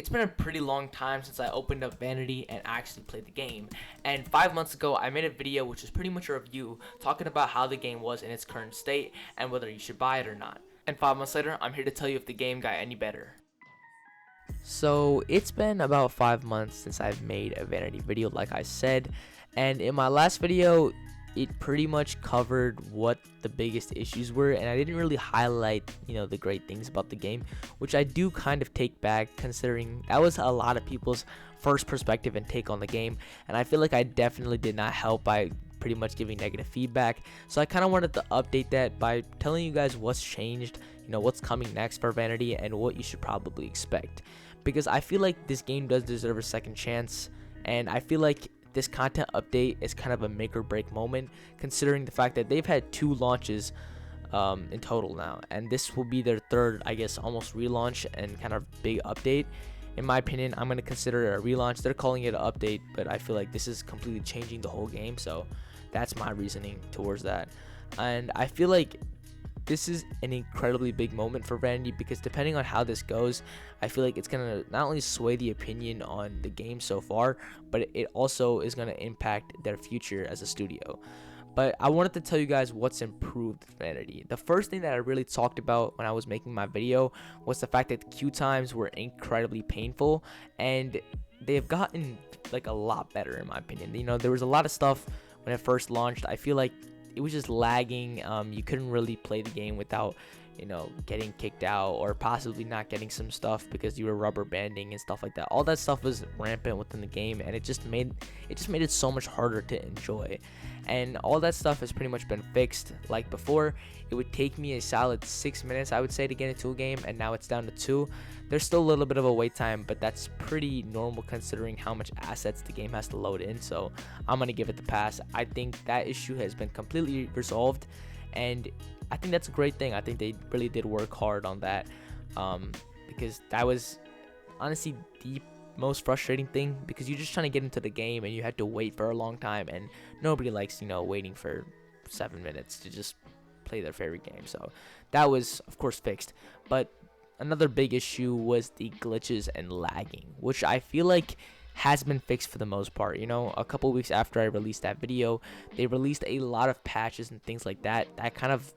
It's been a pretty long time since I opened up Vanity and actually played the game, and 5 months ago I made a video which is pretty much a review talking about how the game was in its current state and whether you should buy it or not. And 5 months later, I'm here to tell you if the game got any better. So it's been about 5 months since I've made a Vanity video, like I said, and in my last video it pretty much covered what the biggest issues were, and I didn't really highlight the great things about the game, which I do kind of take back, considering that was a lot of people's first perspective and take on the game, and I feel like I definitely did not help by pretty much giving negative feedback. So I kind of wanted to update that by telling you guys what's changed, what's coming next for Vanity, and what you should probably expect, because I feel like this game does deserve a second chance, and I feel like this content update is kind of a make or break moment, considering the fact that they've had 2 launches in total now, and this will be their third, I guess, almost relaunch and kind of big update. In my opinion, I'm going to consider it a relaunch. They're calling it an update, but I feel like this is completely changing the whole game, so that's my reasoning towards that. And I feel like this is an incredibly big moment for Vanity, because depending on how this goes, I feel like it's going to not only sway the opinion on the game so far, but it also is going to impact their future as a studio. But I wanted to tell you guys what's improved with Vanity. The first thing that I really talked about when I was making my video was the fact that queue times were incredibly painful, and they've gotten like a lot better in my opinion. There was a lot of stuff when it first launched. I feel like it was just lagging. You couldn't really play the game without getting kicked out, or possibly not getting some stuff because you were rubber banding and stuff like that. All that stuff was rampant within the game, and it just made it so much harder to enjoy. And all that stuff has pretty much been fixed. Like before, it would take me a solid 6 minutes, I would say, to get into a game, and now it's down to 2. There's still a little bit of a wait time, but that's pretty normal considering how much assets the game has to load in, so I'm gonna give it the pass. I think that issue has been completely resolved, and I think that's a great thing. I think they really did work hard on that, because that was honestly the most frustrating thing, because you're just trying to get into the game and you had to wait for a long time, and nobody likes waiting for 7 minutes to just play their favorite game. So that was of course fixed, but another big issue was the glitches and lagging, which I feel like has been fixed for the most part. A couple weeks after I released that video, they released a lot of patches and things like that kind of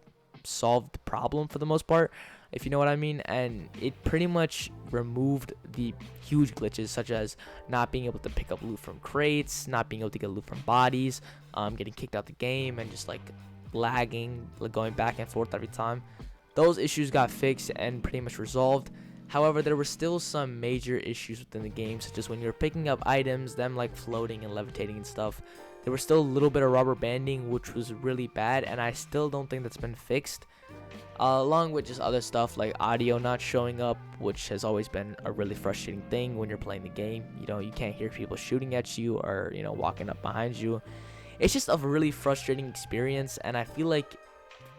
solved the problem for the most part, if you know what I mean. And it pretty much removed the huge glitches, such as not being able to pick up loot from crates, not being able to get loot from bodies, getting kicked out the game, and just like lagging, like going back and forth every time. Those issues got fixed and pretty much resolved. However, there were still some major issues within the game, such as when you're picking up items, them like floating and levitating and stuff. There was still a little bit of rubber banding, which was really bad, and I still don't think that's been fixed. Along with just other stuff like audio not showing up, which has always been a really frustrating thing when you're playing the game. You can't hear people shooting at you or walking up behind you. It's just a really frustrating experience, and I feel like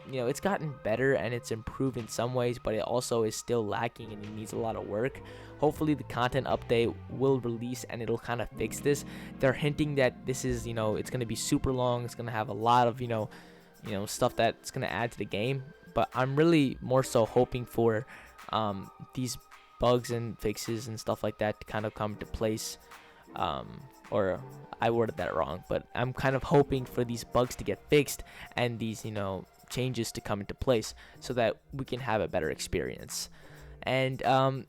it's gotten better and it's improved in some ways, but it also is still lacking and it needs a lot of work. Hopefully the content update will release and it'll kind of fix this. They're hinting that this is it's going to be super long. It's going to have a lot of stuff that's going to add to the game, but I'm really more so hoping for these bugs and fixes and stuff like that to kind of come into place. Or I worded that wrong, but I'm kind of hoping for these bugs to get fixed and these changes to come into place so that we can have a better experience. And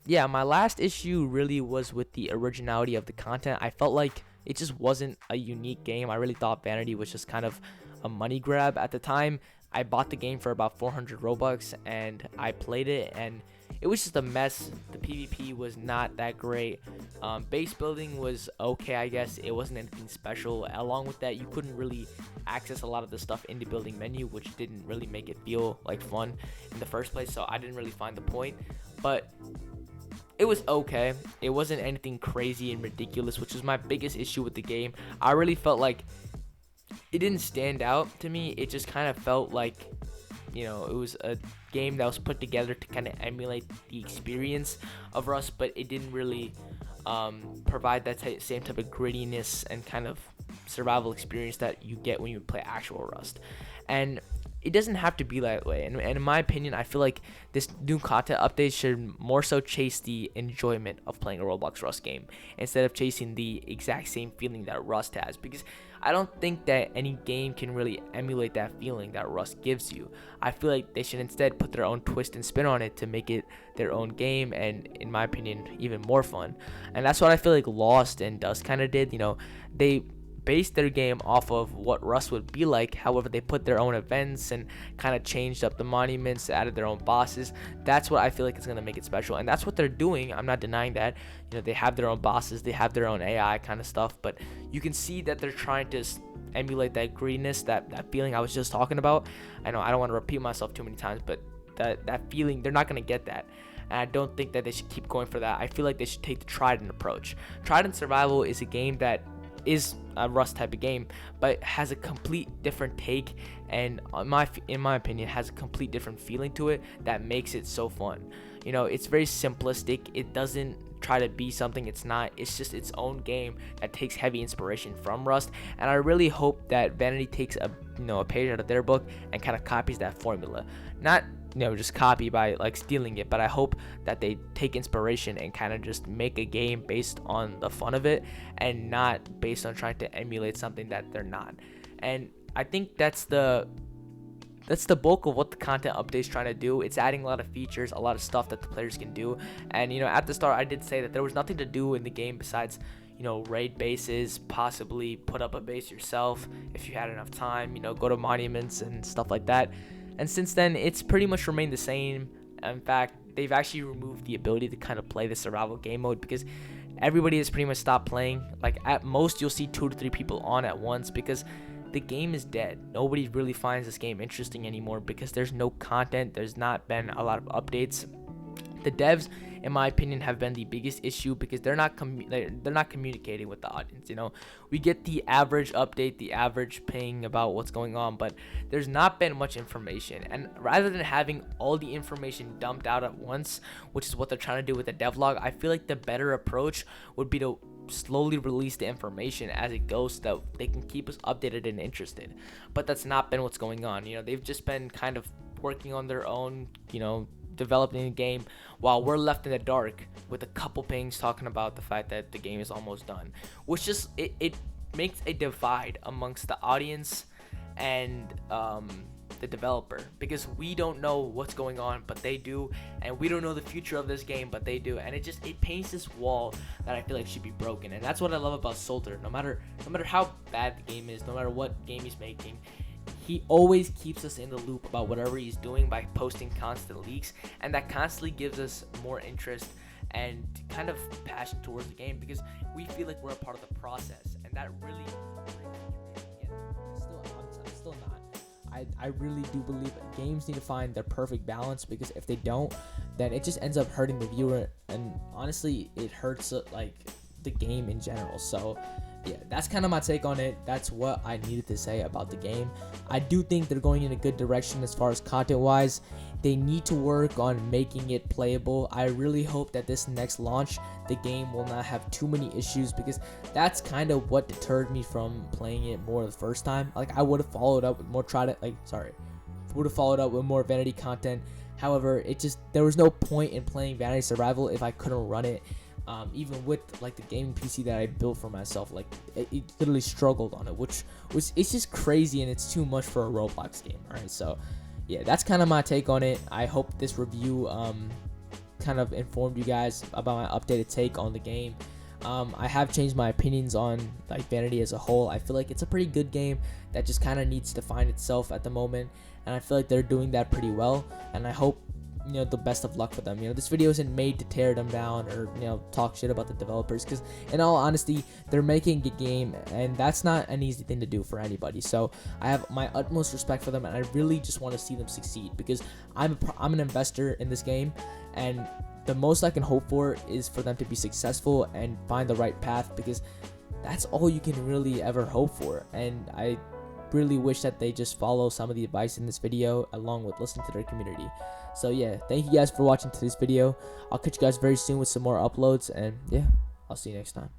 yeah, my last issue really was with the originality of the content. I felt like it just wasn't a unique game. I really thought Vanity was just kind of a money grab. At the time, I bought the game for about 400 Robux and I played it, and it was just a mess. The PvP was not that great. Base building was okay, I guess. It wasn't anything special. Along with that, you couldn't really access a lot of the stuff in the building menu, which didn't really make it feel like fun in the first place, so I didn't really find the point. But it was okay. It wasn't anything crazy and ridiculous, which was my biggest issue with the game. I really felt like it didn't stand out to me. It just kind of felt like it was a game that was put together to kind of emulate the experience of Rust, but it didn't really provide that same type of grittiness and kind of survival experience that you get when you play actual Rust. And it doesn't have to be that way. And in my opinion, I feel like this new content update should more so chase the enjoyment of playing a Roblox Rust game instead of chasing the exact same feeling that Rust has, because I don't think that any game can really emulate that feeling that Rust gives you. I feel like they should instead put their own twist and spin on it to make it their own game, and in my opinion, even more fun. And that's what I feel like Lost and Dust kind of did. They based their game off of what Rust would be like. However, they put their own events and kind of changed up the monuments, added their own bosses. That's what I feel like is going to make it special, and that's what they're doing. I'm not denying that. They have their own bosses, they have their own AI kind of stuff, but you can see that they're trying to emulate that greediness, that feeling I was just talking about. I know I don't want to repeat myself too many times, but that feeling, they're not going to get that. And I don't think that they should keep going for that. I feel like they should take the Trident approach. Trident Survival is a game that is a Rust type of game, but has a complete different take, and in my opinion has a complete different feeling to it that makes it so fun. It's very simplistic. It doesn't try to be something it's not. It's just its own game that takes heavy inspiration from Rust, and I really hope that Vanity takes a page out of their book and kind of copies that formula. Not just copy by like stealing it, but I hope that they take inspiration and kind of just make a game based on the fun of it and not based on trying to emulate something that they're not. And I think that's the bulk of what the content update is trying to do. It's adding a lot of features, a lot of stuff that the players can do. And at the start I did say that there was nothing to do in the game besides raid bases, possibly put up a base yourself if you had enough time, go to monuments and stuff like that. And since then, it's pretty much remained the same. In fact, they've actually removed the ability to kind of play the survival game mode, because everybody has pretty much stopped playing. Like, at most, you'll see 2 to 3 people on at once, because the game is dead. Nobody really finds this game interesting anymore because there's no content. There's not been a lot of updates. The devs, in my opinion, have been the biggest issue because they're not communicating with the audience. We get the average update, the average ping about what's going on, but there's not been much information. And rather than having all the information dumped out at once, which is what they're trying to do with the devlog, I feel like the better approach would be to slowly release the information as it goes so that they can keep us updated and interested. But that's not been what's going on. They've just been kind of working on their own, developing a game while we're left in the dark with a couple pings talking about the fact that the game is almost done, which just it makes a divide amongst the audience and the developer, because we don't know what's going on but they do, and we don't know the future of this game but they do, and it paints this wall that I feel like should be broken. And that's what I love about Solter. No matter how bad the game is, no matter what game he's making, he always keeps us in the loop about whatever he's doing by posting constant leaks, and that constantly gives us more interest and kind of passion towards the game, because we feel like we're a part of the process, and that really I'm still not. I really do believe games need to find their perfect balance, because if they don't, then it just ends up hurting the viewer, and honestly it hurts like the game in general. So yeah, that's kind of my take on it. That's what I needed to say about the game. I do think they're going in a good direction as far as content wise. They need to work on making it playable. I really hope that this next launch, the game will not have too many issues, because that's kind of what deterred me from playing it more the first time. Like, I would have followed up with more more Vanity content. However, there was no point in playing Vanity Survival if I couldn't run it. Even with like the gaming PC that I built for myself, like it literally struggled on it, which was, it's just crazy, and it's too much for a Roblox game. Alright, so yeah, that's kind of my take on it. I hope this review kind of informed you guys about my updated take on the game. I have changed my opinions on like Vanity as a whole. I feel like it's a pretty good game that just kind of needs to find itself at the moment, and I feel like they're doing that pretty well, and I hope the best of luck for them. This video isn't made to tear them down or talk shit about the developers, because in all honesty, they're making a game, and that's not an easy thing to do for anybody. So I have my utmost respect for them, and I really just want to see them succeed, because I'm an investor in this game, and the most I can hope for is for them to be successful and find the right path, because that's all you can really ever hope for. And I really wish that they just follow some of the advice in this video, along with listening to their community. So yeah, thank you guys for watching today's video. I'll catch you guys very soon with some more uploads, and yeah, I'll see you next time.